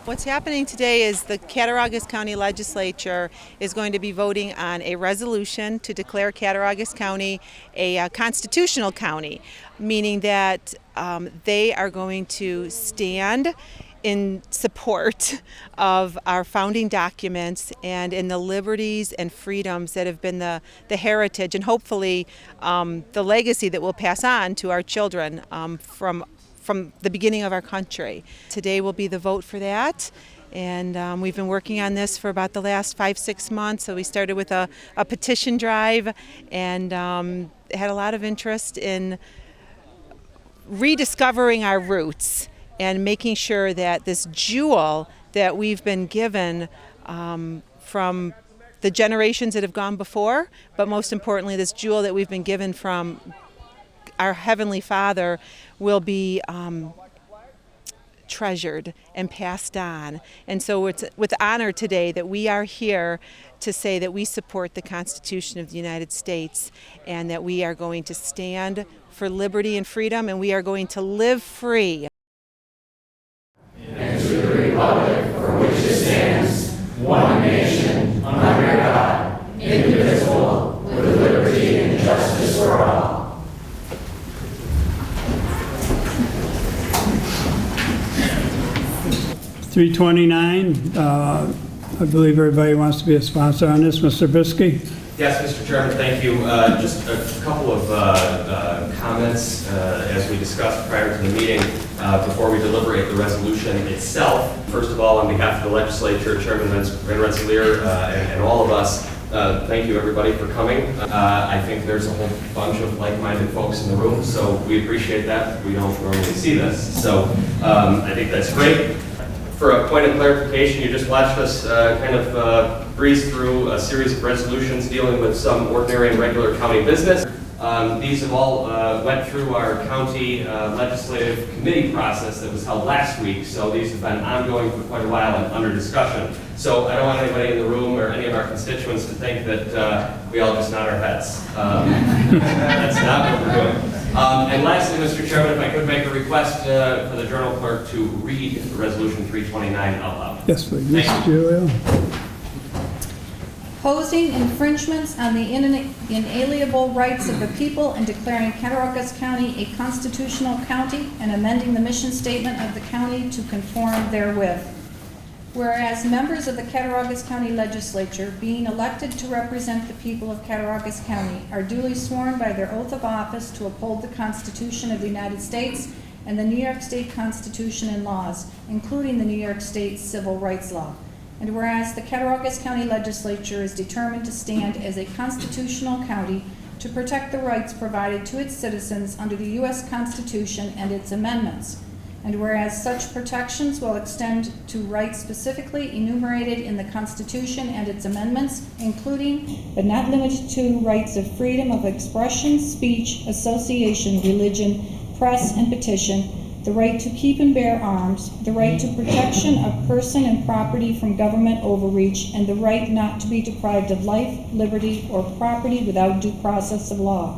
What's happening today is the Cattaraugus County Legislature is going to be voting on a resolution to declare Cattaraugus County a constitutional county, meaning that they are going to stand in support of our founding documents and in the liberties and freedoms that have been the heritage and hopefully the legacy that we'll pass on to our children from the beginning of our country. Today will be the vote for that, and we've been working on this for about the last 5-6 months. So we started with a petition drive and had a lot of interest in rediscovering our roots and making sure that this jewel that we've been given from the generations that have gone before, but most importantly this jewel that we've been given from our Heavenly Father will be treasured and passed on. And so it's with honor today that we are here to say that we support the Constitution of the United States and that we are going to stand for liberty and freedom, and we are going to live free. And to the republic for which it stands, one nation, under God, indivisible, with liberty and justice for all. $329. I believe everybody wants to be a sponsor on this. Mr. Brisky? Yes, Mr. Chairman, thank you. Just a couple of comments as we discussed prior to the meeting before we deliberate the resolution itself. First of all, on behalf of the legislature, Chairman Van Rensselaer and all of us, thank you everybody for coming. I think there's a whole bunch of like-minded folks in the room, so we appreciate that. We don't normally see this, so I think that's great. For a point of clarification, you just watched us kind of breeze through a series of resolutions dealing with some ordinary and regular county business. These have all went through our county legislative committee process that was held last week, so these have been ongoing for quite a while and under discussion. So I don't want anybody in the room or any of our constituents to think that we all just nod our heads. That's not what we're doing. And lastly, Mr. Chairman, if I could make a request for the Journal Clerk to read Resolution 329 out loud. Yes, please. Ms. Julia. Opposing infringements on the inalienable rights of the people and declaring Cattaraugus County a constitutional county and amending the mission statement of the county to conform therewith. Whereas members of the Cattaraugus County Legislature, being elected to represent the people of Cattaraugus County, are duly sworn by their oath of office to uphold the Constitution of the United States and the New York State Constitution and laws, including the New York State Civil Rights Law. And whereas the Cattaraugus County Legislature is determined to stand as a constitutional county to protect the rights provided to its citizens under the U.S. Constitution and its amendments. And whereas such protections will extend to rights specifically enumerated in the Constitution and its amendments, including, but not limited to, rights of freedom of expression, speech, association, religion, press, and petition, the right to keep and bear arms, the right to protection of person and property from government overreach, and the right not to be deprived of life, liberty, or property without due process of law.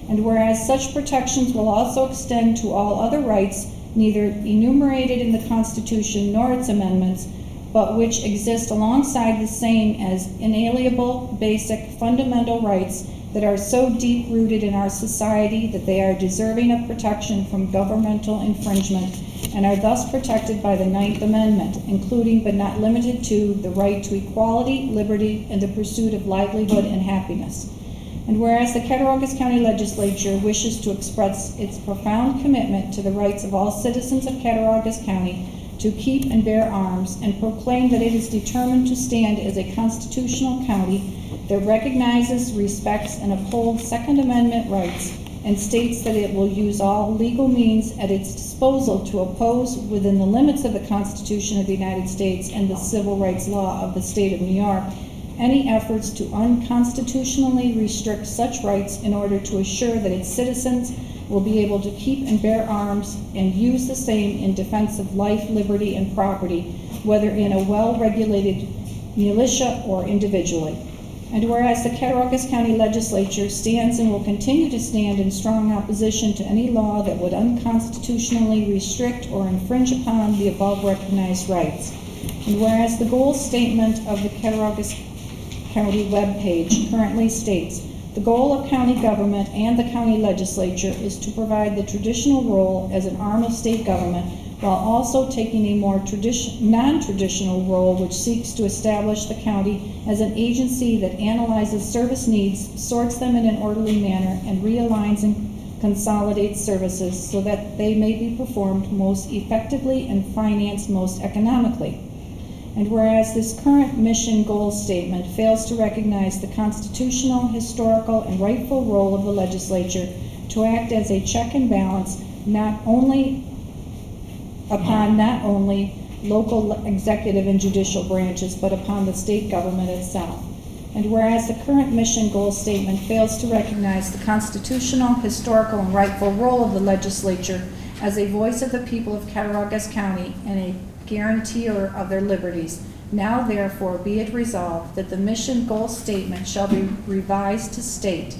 And whereas such protections will also extend to all other rights neither enumerated in the Constitution nor its amendments, but which exist alongside the same as inalienable, basic, fundamental rights that are so deep-rooted in our society that they are deserving of protection from governmental infringement and are thus protected by the Ninth Amendment, including but not limited to the right to equality, liberty, and the pursuit of livelihood and happiness. And whereas the Cattaraugus County Legislature wishes to express its profound commitment to the rights of all citizens of Cattaraugus County to keep and bear arms, and proclaim that it is determined to stand as a constitutional county that recognizes, respects, and upholds Second Amendment rights, and states that it will use all legal means at its disposal to oppose, within the limits of the Constitution of the United States and the civil rights law of the state of New York, any efforts to unconstitutionally restrict such rights in order to assure that its citizens will be able to keep and bear arms and use the same in defense of life, liberty, and property, whether in a well-regulated militia or individually. And whereas the Cattaraugus County Legislature stands and will continue to stand in strong opposition to any law that would unconstitutionally restrict or infringe upon the above recognized rights. And whereas the goal statement of the Cattaraugus County webpage currently states, the goal of county government and the county legislature is to provide the traditional role as an arm of state government while also taking a more non-traditional role which seeks to establish the county as an agency that analyzes service needs, sorts them in an orderly manner, and realigns and consolidates services so that they may be performed most effectively and financed most economically. And whereas this current mission goal statement fails to recognize the constitutional, historical, and rightful role of the legislature to act as a check and balance not only local executive and judicial branches, but upon the state government itself. And whereas the current mission goal statement fails to recognize the constitutional, historical, and rightful role of the legislature as a voice of the people of Cattaraugus County and a guarantor of their liberties, now therefore be it resolved that the mission goal statement shall be revised to state,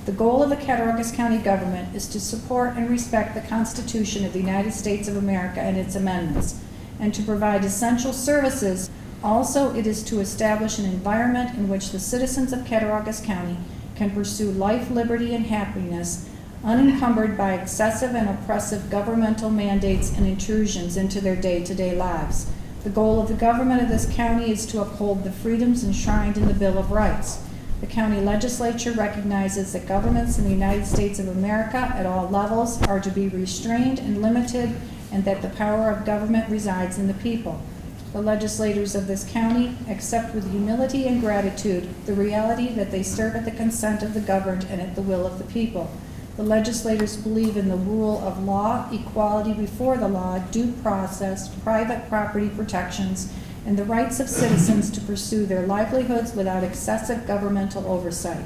the goal of the Cattaraugus County government is to support and respect the Constitution of the United States of America and its amendments, and to provide essential services. Also, it is to establish an environment in which the citizens of Cattaraugus County can pursue life, liberty, and happiness unencumbered by excessive and oppressive governmental mandates and intrusions into their day-to-day lives. The goal of the government of this county is to uphold the freedoms enshrined in the Bill of Rights. The county legislature recognizes that governments in the United States of America at all levels are to be restrained and limited, and that the power of government resides in the people. The legislators of this county accept with humility and gratitude the reality that they serve at the consent of the governed and at the will of the people. The legislators believe in the rule of law, equality before the law, due process, private property protections, and the rights of citizens to pursue their livelihoods without excessive governmental oversight.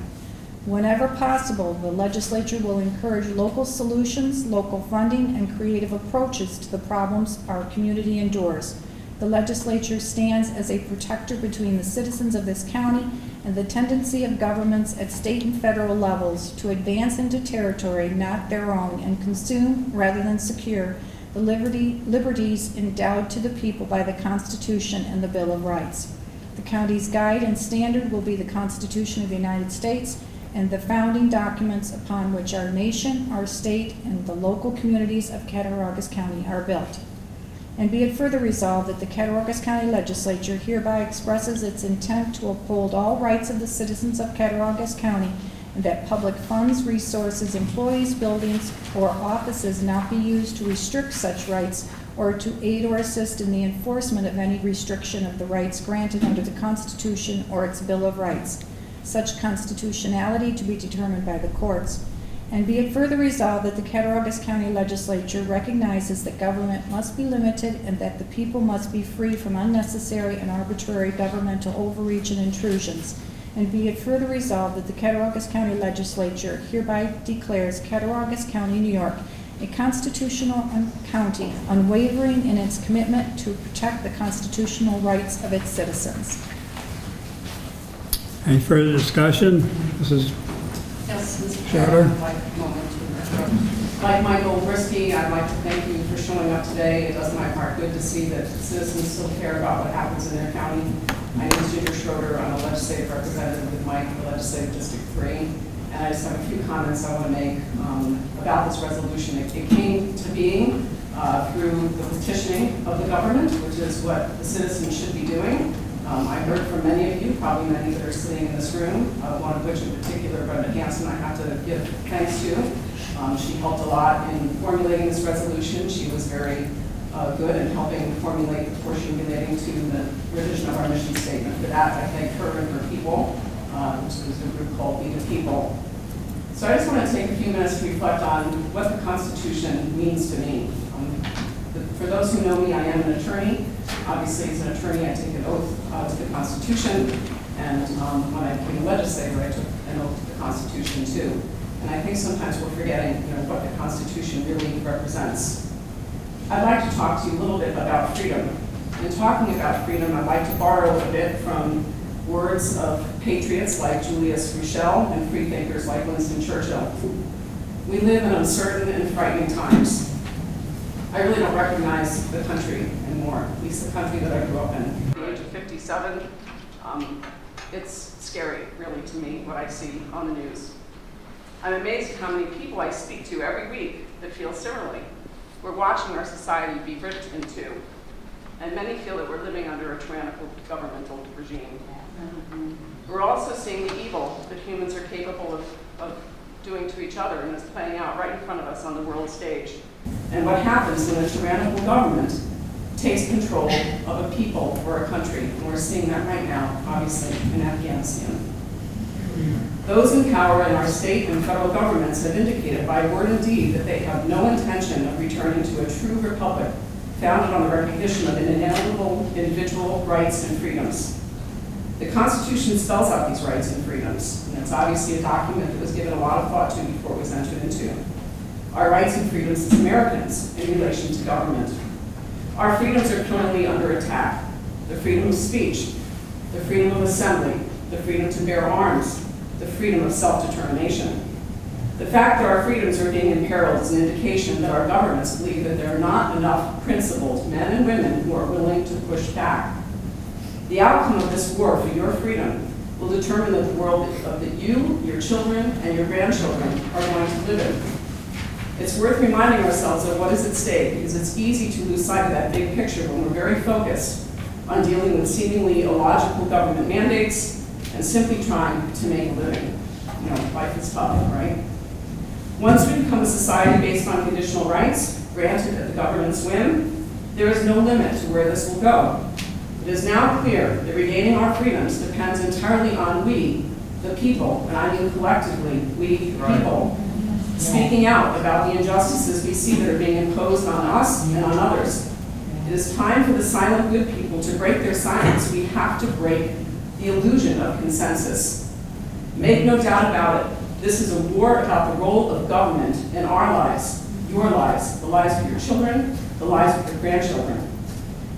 Whenever possible, the legislature will encourage local solutions, local funding, and creative approaches to the problems our community endures. The legislature stands as a protector between the citizens of this county and the tendency of governments at state and federal levels to advance into territory not their own and consume, rather than secure, the liberties endowed to the people by the Constitution and the Bill of Rights. The county's guide and standard will be the Constitution of the United States and the founding documents upon which our nation, our state, and the local communities of Cattaraugus County are built. And be it further resolved that the Cattaraugus County Legislature hereby expresses its intent to uphold all rights of the citizens of Cattaraugus County, and that public funds, resources, employees, buildings, or offices not be used to restrict such rights or to aid or assist in the enforcement of any restriction of the rights granted under the Constitution or its Bill of Rights, such constitutionality to be determined by the courts. And be it further resolved that the Cattaraugus County Legislature recognizes that government must be limited and that the people must be free from unnecessary and arbitrary governmental overreach and intrusions. And be it further resolved that the Cattaraugus County Legislature hereby declares Cattaraugus County, New York, a constitutional county, unwavering in its commitment to protect the constitutional rights of its citizens. Any further discussion? Mrs. Yes, Mr. Schroder. Chair, I'd like a moment to like Michael Brisky, I'd like to thank you for showing up today. It does my heart good to see that citizens still care about what happens in their county. My name is Ginger Schroder. I'm a legislative representative with Mike for Legislative District 3. And I just have a few comments I want to make about this resolution. It came to being through the petitioning of the government, which is what the citizens should be doing. I heard from many of you, probably many that are sitting in this room, one of which in particular, Brenda Hanson, I have to give thanks to. She helped a lot in formulating this resolution. She was very good in helping formulate the portion relating to the revision of our mission statement. For that, I thank her and her people, which is a group called Be the People. So I just want to take a few minutes to reflect on what the Constitution means to me. For those who know me, I am an attorney. Obviously, as an attorney, I take an oath to the Constitution, and when I became a legislator, I took an oath to the Constitution too. And I think sometimes we're forgetting, what the Constitution really represents. I'd like to talk to you a little bit about freedom. In talking about freedom, I'd like to borrow a bit from words of patriots like Julius Ruschel and freethinkers like Winston Churchill. We live in uncertain and frightening times. I really don't recognize the country anymore, at least the country that I grew up in. At the age of 57, it's scary, really, to me, what I see on the news. I'm amazed at how many people I speak to every week that feel similarly. We're watching our society be ripped in two, and many feel that we're living under a tyrannical governmental regime. We're also seeing the evil that humans are capable of doing to each other, and it's playing out right in front of us on the world stage. And what happens when a tyrannical government takes control of a people or a country? And we're seeing that right now, obviously, in Afghanistan. Those in power in our state and federal governments have indicated by word and deed that they have no intention of returning to a true republic founded on the recognition of inalienable individual rights and freedoms. The Constitution spells out these rights and freedoms, and it's obviously a document that was given a lot of thought to before it was entered into. Our rights and freedoms as Americans in relation to government. Our freedoms are currently under attack. The freedom of speech, the freedom of assembly, the freedom to bear arms, the freedom of self-determination. The fact that our freedoms are being imperiled is an indication that our governments believe that there are not enough principled men and women who are willing to push back. The outcome of this war for your freedom will determine the world that you, your children, and your grandchildren are going to live in. It's worth reminding ourselves of what is at stake, because it's easy to lose sight of that big picture when we're very focused on dealing with seemingly illogical government mandates and simply trying to make a living. You know, life is tough, right? Once we become a society based on conditional rights, granted at the government's whim, there is no limit to where this will go. It is now clear that regaining our freedoms depends entirely on we, the people, and I mean collectively, we, the people, speaking out about the injustices we see that are being imposed on us and on others. It is time for the silent good people to break their silence. We have to break the illusion of consensus. Make no doubt about it, this is a war about the role of government in our lives, your lives, the lives of your children, the lives of your grandchildren.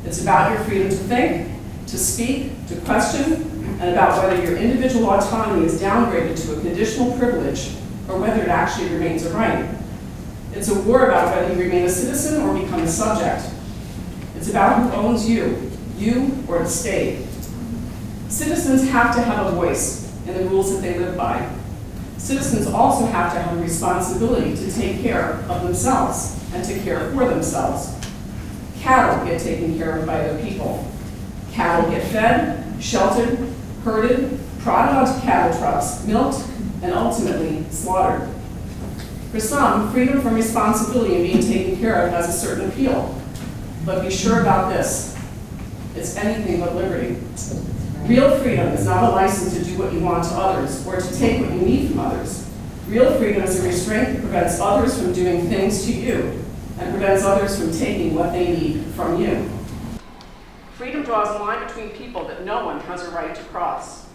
It's about your freedom to think, to speak, to question, and about whether your individual autonomy is downgraded to a conditional privilege or whether it actually remains a right. It's a war about whether you remain a citizen or become a subject. It's about who owns you or the state. Citizens have to have a voice in the rules that they live by. Citizens also have to have a responsibility to take care of themselves and to care for themselves. Cattle get taken care of by other people. Cattle get fed, sheltered, herded, prodded onto cattle trucks, milked, and ultimately slaughtered. For some, freedom from responsibility and being taken care of has a certain appeal. But be sure about this, it's anything but liberty. Real freedom is not a license to do what you want to others or to take what you need from others. Real freedom is a restraint that prevents others from doing things to you and prevents others from taking what they need from you. Freedom draws a line between people that no one has a right to cross.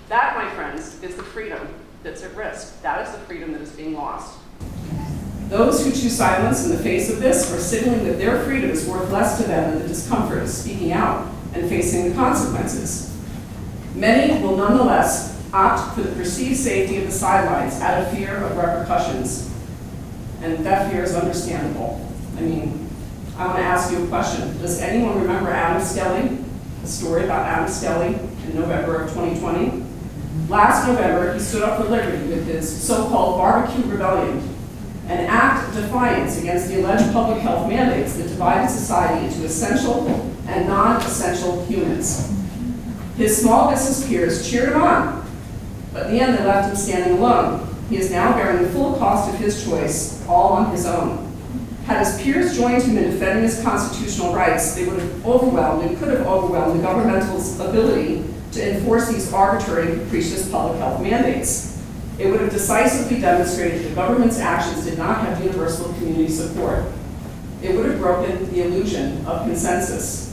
That, my friends, is the freedom that's at risk. That is the freedom that is being lost. Those who choose silence in the face of this are signaling that their freedom is worth less to them than the discomfort of speaking out and facing the consequences. Many will nonetheless opt for the perceived safety of the sidelines out of fear of repercussions. And that fear is understandable. I mean, I want to ask you a question. Does anyone remember Adam Skelly? A story about Adam Skelly in November of 2020? Last November, he stood up for liberty with his so-called barbecue rebellion, an act of defiance against the alleged public health mandates that divided society into essential and non-essential humans. His small business peers cheered him on, but in the end they left him standing alone. He is now bearing the full cost of his choice, all on his own. Had his peers joined him in defending his constitutional rights, they would have overwhelmed and could have overwhelmed the governmental's ability to enforce these arbitrary and capricious public health mandates. It would have decisively demonstrated that the government's actions did not have universal community support. It would have broken the illusion of consensus.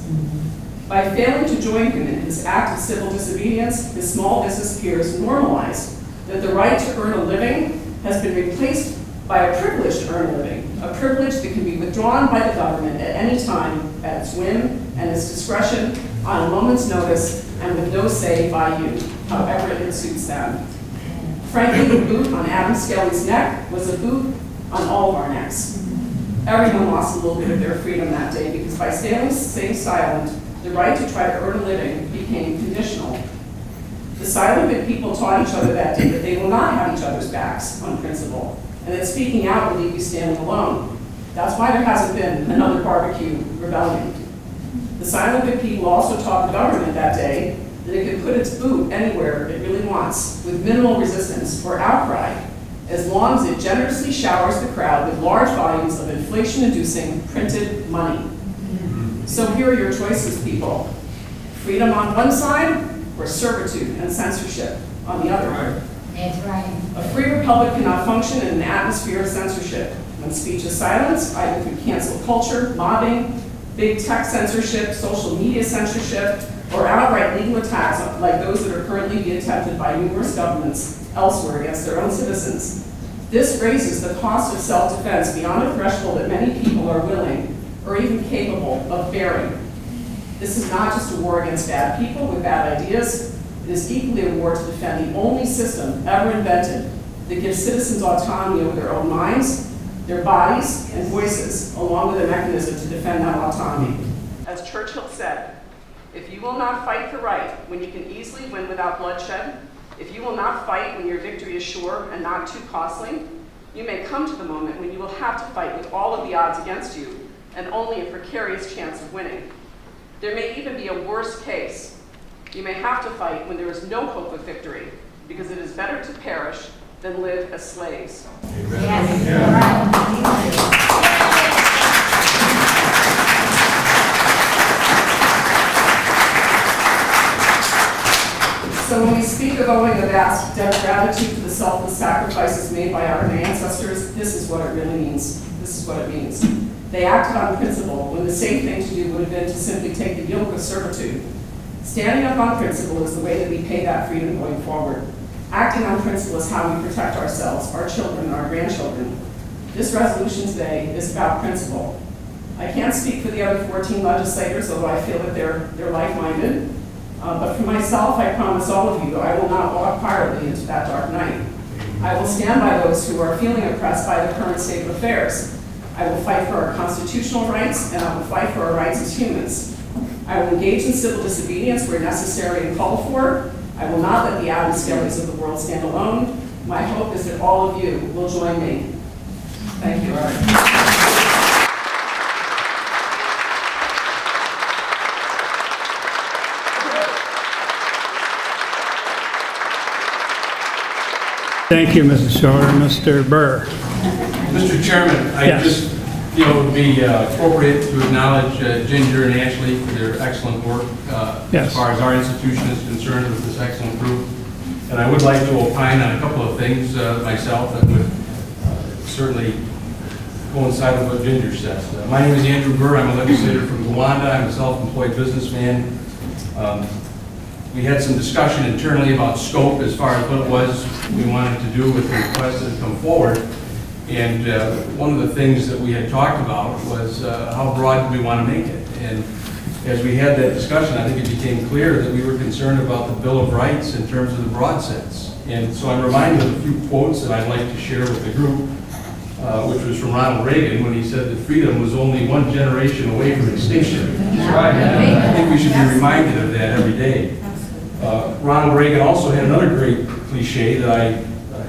By failing to join him in his act of civil disobedience, his small business peers normalized that the right to earn a living has been replaced by a privilege to earn a living, a privilege that can be withdrawn by the government at any time at its whim and its discretion on a moment's notice and with no say by you, however it suits them. Frankly, the boot on Adam Skelly's neck was a boot on all of our necks. Everyone lost a little bit of their freedom that day because by staying silent, the right to try to earn a living became conditional. The silent bit people taught each other that day that they will not have each other's backs on principle, and that speaking out will leave you standing alone. That's why there hasn't been another barbecue rebellion. The silent bit people also taught the government that day that it can put its boot anywhere it really wants with minimal resistance or outcry, as long as it generously showers the crowd with large volumes of inflation-inducing printed money. So here are your choices, people. Freedom on one side, or servitude and censorship on the other. That's right. A free republic cannot function in an atmosphere of censorship. When speech is silenced, either through cancel culture, mobbing, big tech censorship, social media censorship, or outright legal attacks like those that are currently being attempted by numerous governments elsewhere against their own citizens. This raises the cost of self-defense beyond a threshold that many people are willing or even capable of bearing. This is not just a war against bad people with bad ideas. It is equally a war to defend the only system ever invented that gives citizens autonomy over their own minds, their bodies, and voices, along with a mechanism to defend that autonomy. As Churchill said, if you will not fight for right when you can easily win without bloodshed, if you will not fight when your victory is sure and not too costly, you may come to the moment when you will have to fight with all of the odds against you and only a precarious chance of winning. There may even be a worse case. You may have to fight when there is no hope of victory, because it is better to perish than live as slaves. Yes, you're right. So when we speak of owing a vast debt of gratitude for the selfless sacrifices made by our ancestors, this is what it really means. This is what it means. They acted on principle when the safe thing to do would have been to simply take the yoke of servitude. Standing up on principle is the way that we pay that freedom going forward. Acting on principle is how we protect ourselves, our children, and our grandchildren. This resolution today is about principle. I can't speak for the other 14 legislators, although I feel that they're like-minded. But for myself, I promise all of you, I will not walk quietly into that dark night. I will stand by those who are feeling oppressed by the current state of affairs. I will fight for our constitutional rights, and I will fight for our rights as humans. I will engage in civil disobedience where necessary and called for. I will not let the Adam Skellies of the world stand alone. My hope is that all of you will join me. Thank you. Thank you, Mrs. Schroder. Mr. Burr. Mr. Chairman, I Yes. just feel it would be appropriate to acknowledge Ginger and Ashley for their excellent work Yes. as far as our institution is concerned with this excellent group. And I would like to opine on a couple of things myself that would certainly coincide with what Ginger says. My name is Andrew Burr. I'm a legislator from Gowanda. I'm a self-employed businessman. We had some discussion internally about scope as far as what it was we wanted to do with the request that had come forward. And one of the things that we had talked about was how broad do we want to make it. And as we had that discussion, I think it became clear that we were concerned about the Bill of Rights in terms of the broad sense. And so I'm reminded of a few quotes that I'd like to share with the group, which was from Ronald Reagan when he said that freedom was only one generation away from extinction. That's right. And I think we should be reminded of that every day. Ronald Reagan also had another great cliche that I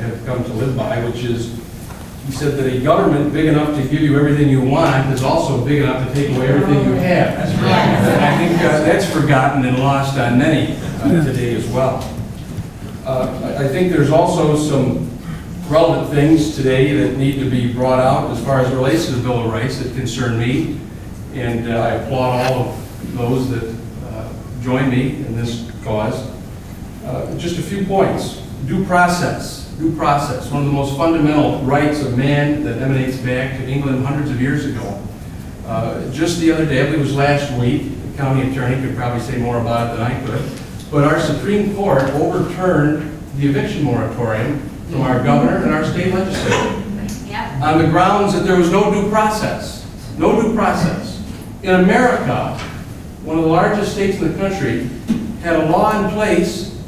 have come to live by, which is, he said that a government big enough to give you everything you want is also big enough to take away everything you have. That's right. And I think that's forgotten and lost on many today as well. I think there's also some relevant things today that need to be brought out as far as it relates to the Bill of Rights that concern me. And I applaud all of those that join me in this cause. Just a few points. Due process. Due process, one of the most fundamental rights of man that emanates back to England hundreds of years ago. Just the other day, I believe it was last week, the county attorney could probably say more about it than I could, but our Supreme Court overturned the eviction moratorium from our governor and our state legislature on the grounds that there was no due process. No due process. In America, one of the largest states in the country had a law in place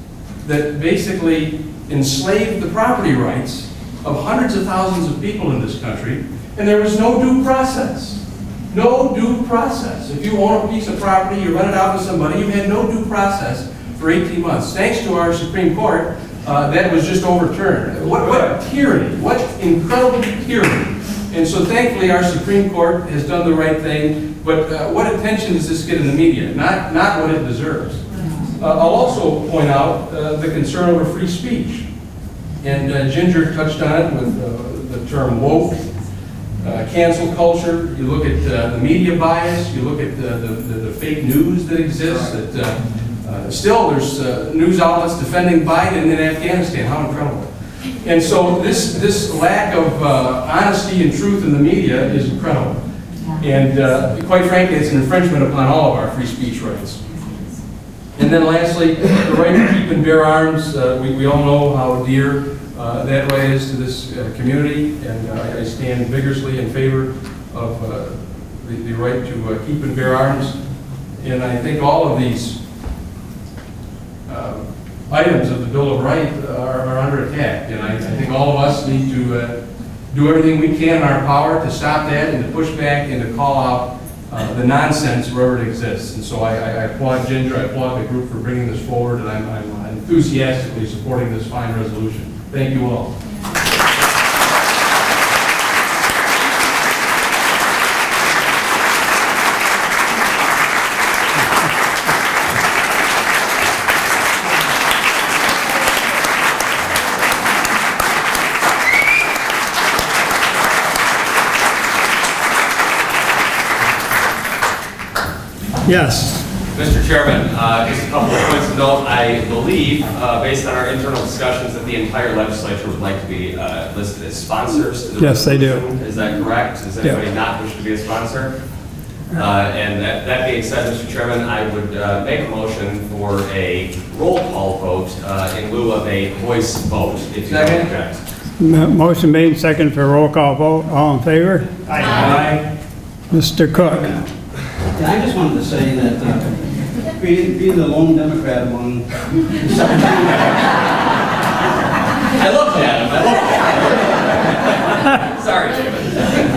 that basically enslaved the property rights of hundreds of thousands of people in this country, and there was no due process. No due process. If you own a piece of property, you rent it out to somebody, you had no due process for 18 months. Thanks to our Supreme Court, that was just overturned. What tyranny, what incredible tyranny. And so thankfully our Supreme Court has done the right thing, but what attention does this get in the media? Not what it deserves. I'll also point out the concern over free speech. And Ginger touched on it with the term woke, cancel culture. You look at the media bias, you look at the fake news that exists, that still there's news outlets defending Biden in Afghanistan. How incredible. And so this lack of honesty and truth in the media is incredible. And quite frankly, it's an infringement upon all of our free speech rights. And then lastly, the right to keep and bear arms. We all know how dear that right is to this community, and I stand vigorously in favor of the right to keep and bear arms. And I think all of these items of the Bill of Rights are under attack, and I think all of us need to do everything we can in our power to stop that and to push back and to call out the nonsense wherever it exists. And so I applaud Ginger, I applaud the group for bringing this forward, and I'm enthusiastically supporting this fine resolution. Thank you all. Yes. Mr. Chairman, just a couple of points of note. I believe, based on our internal discussions, that the entire legislature would like to be listed as sponsors to the Yes, they do. Is that correct? Does anybody not wish to be a sponsor? And that being said, Mr. Chairman, I would make a motion for a roll call vote in lieu of a voice vote, if you don't object. Motion made, second for roll call vote. All in favor? Aye. Mr. Cook. And I just wanted to say that being the lone Democrat among the 17, I looked at him. Sorry, David.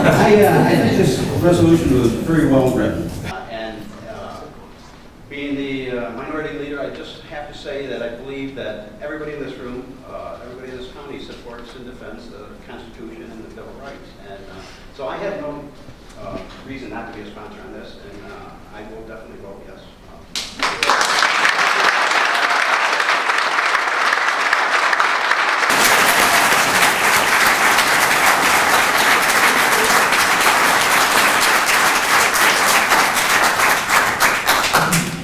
I think this resolution was very well written. And being the minority leader, I just have to say that I believe that everybody in this room, everybody in this county supports and defends the Constitution and the Bill of Rights. And so I have no reason not to be a sponsor on this, and I will definitely vote yes.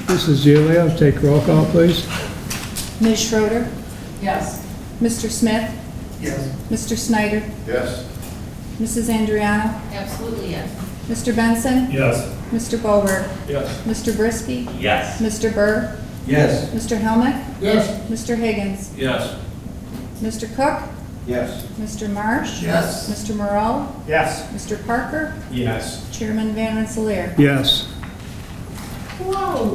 Mrs. Giulio, take roll call, please. Ms. Schroder, Yes. Mr. Smith, Yes. Mr. Snyder, Yes. Mrs. Andriano, Absolutely, yes. Mr. Benson, Yes. Mr. Bober, Yes. Mr. Brisky, Yes. Mr. Burr, Yes. Mr. Helmick, Yes. Mr. Higgins, Yes. Mr. Cook, Yes. Mr. Marsh, Yes. Mr. Morrell, Yes. Mr. Parker, Yes. Chairman Van Rensselaer. Yes. Whoa.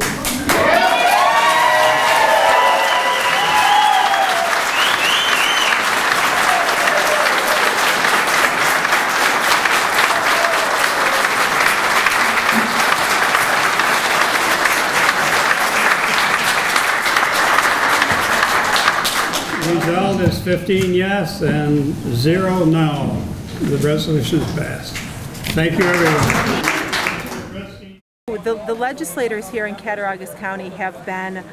Result is 15 yes and 0 no. The resolution is passed. Thank you, everyone. The legislators here in Cattaraugus County have been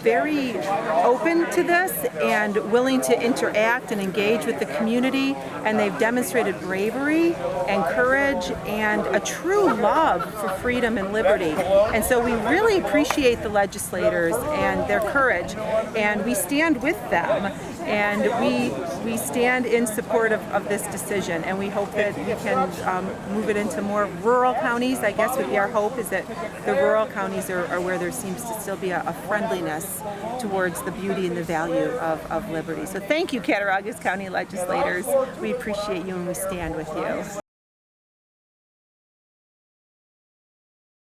very open to this and willing to interact and engage with the community, and they've demonstrated bravery and courage and a true love for freedom and liberty. And so we really appreciate the legislators and their courage, and we stand with them, and we stand in support of this decision, and we hope that we can move it into more rural counties. I guess would be our hope, is that the rural counties are where there seems to still be a friendliness towards the beauty and the value of liberty. So thank you, Cattaraugus County legislators. We appreciate you and we stand with you.